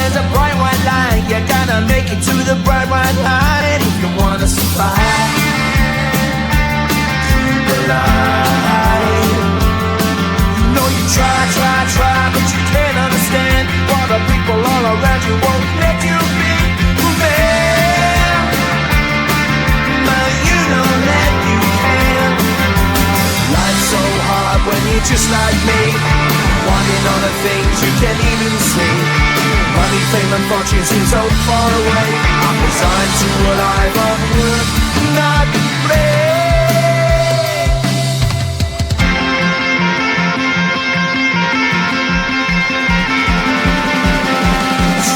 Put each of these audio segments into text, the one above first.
there's a bright white line. You gotta make it to the bright white line if you wanna survive. Keep alive. You know you try, but you can't understand why the people all around you won't let you be who man. But you know that you can. Life's so hard when you're just like me, wanting all the things you can't even see. Money, fame and fortune seem so far away. I'm resigned to a life of work, not play.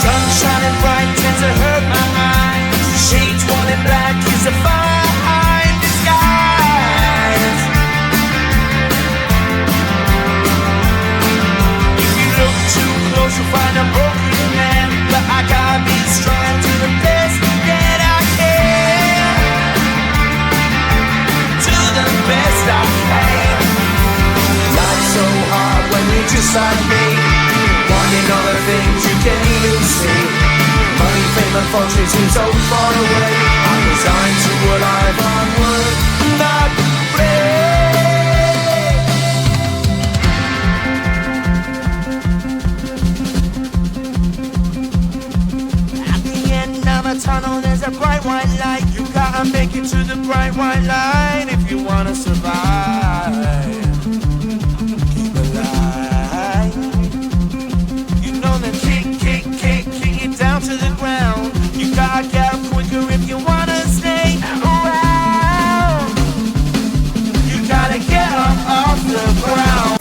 Sun shining bright tends to hurt my eyes. Shades worn in black is a fine disguise. If you look too close you'll find a broken man, but I gotta be strong to the best that I can. To the best I can. Life's so hard when you're just like me, wanting all the things you can't even see. Money, fame and fortune seem so far away. I'm resigned to a life on work, not play. At the end of a tunnel there's a bright white light. You gotta make it to the bright white light if you wanna survive. Keep alive. You know that kick it down to the ground. You gotta get up quicker if you wanna stay around. You gotta get up off the ground.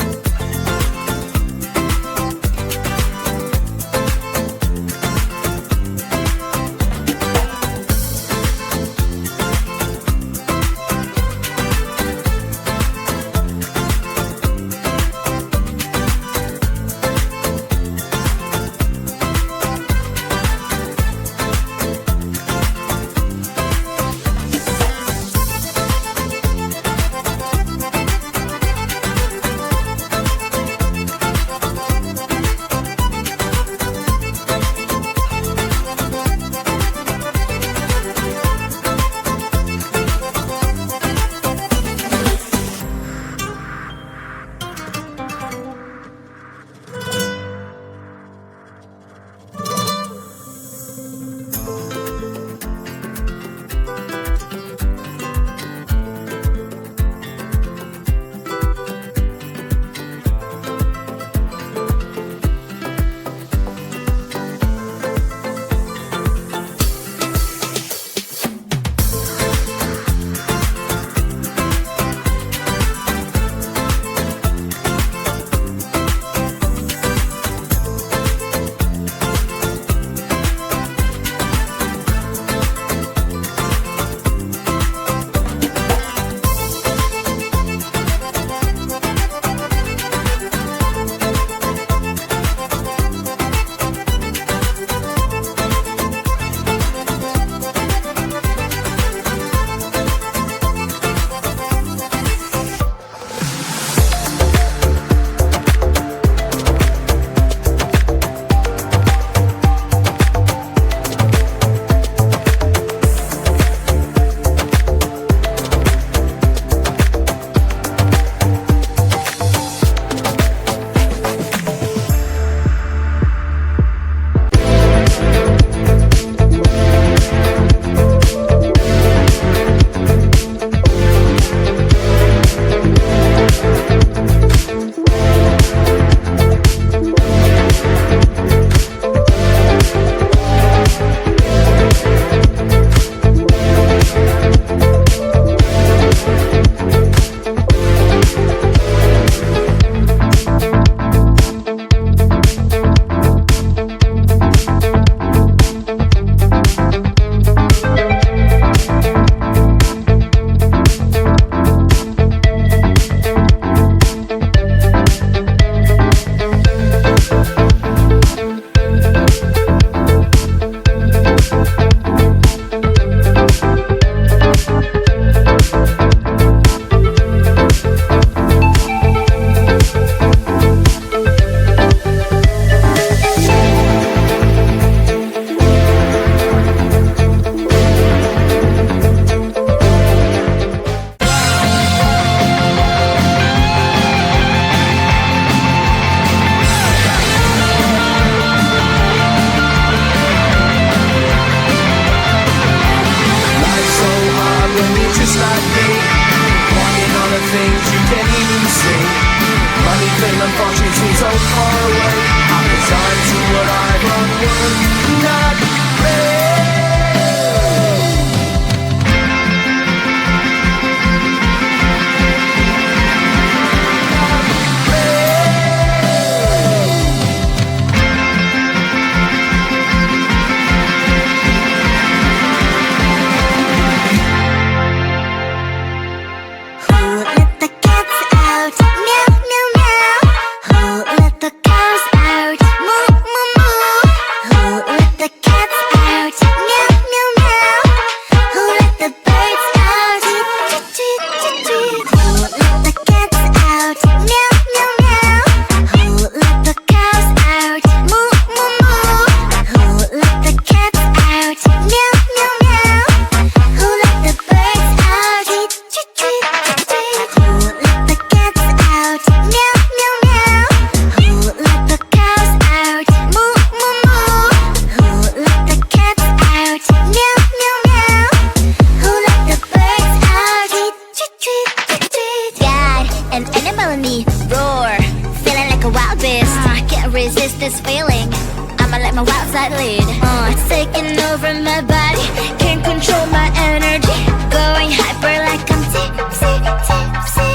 I lead. It's taking over my body, can't control my energy. Going hyper like I'm tipsy, tipsy.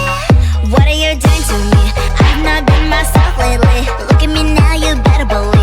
What are you doing to me? I've not been myself lately. Look at me now, you better believe